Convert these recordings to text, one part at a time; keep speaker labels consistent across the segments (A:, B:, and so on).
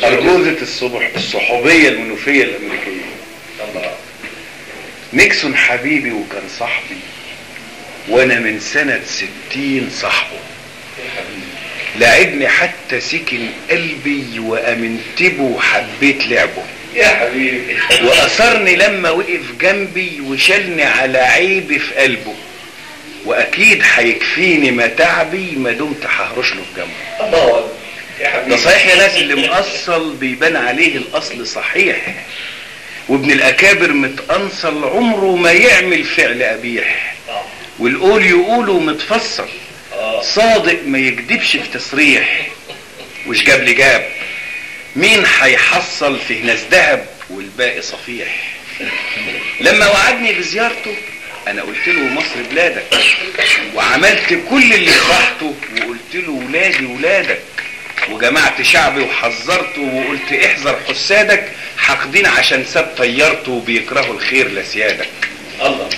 A: أرجوزة الصحوبية المنوفية الأمريكية. نيكسون حبيبي وكان صاحبي، وانا من سنة 60 صاحبه. لعبني حتى سكن قلبي وامنتبه وحبيت لعبه
B: يا حبيبي.
A: واثرني لما وقف جنبي وشالني على عيبي في قلبه، واكيد هيكفيني متاعبي ما دمت ههرش له في جنبه.
B: الله يا حبيبي.
A: ده صحيح يا ناس، اللي مقصل بيبان عليه الاصل صحيح، وابن الاكابر متأنصل عمره ما يعمل فعل قبيح، والقول يقوله متفصل، صادق ما يكدبش في تصريح، وش جاب لي جاب مين هيحصل فيه ناس ذهب والباقي صفيح. لما وعدني بزيارته انا قلت له مصر بلادك، وعملت كل اللي صحته وقلت له ولادي ولادك، وجمعت شعبي وحذرته وقلت احذر حسادك، حاقدين عشان ساب طيرته وبيكرهوا الخير لسيادك.
B: الله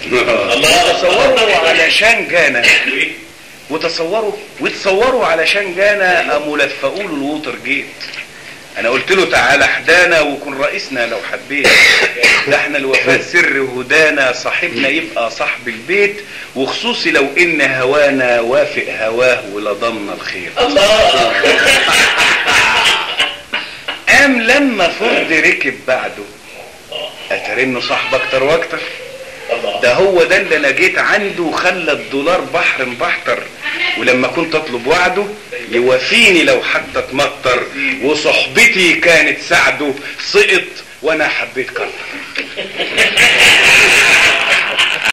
A: الله. تصوروا علشان جانا وتصوروا علشان جانا قاموا لفقوا له الووتر جيت. انا قلت له تعالى احدانا وكن رئيسنا لو حبيت، ده احنا الوفاء سر هدانا، صاحبنا يبقى صاحب البيت، وخصوصي لو ان هوانا وافق هواه ولضمنا الخير.
B: الله.
A: قام لما فرد ركب بعده اترى انه صاحب اكتر واكتر. ده هو ده اللي انا جيت عنده وخلى الدولار بحر مبحتر، ولما كنت اطلب وعده يوافيني لو حتى اتمطر، وصحبتي كانت سعده سقط وانا حبيت كتر.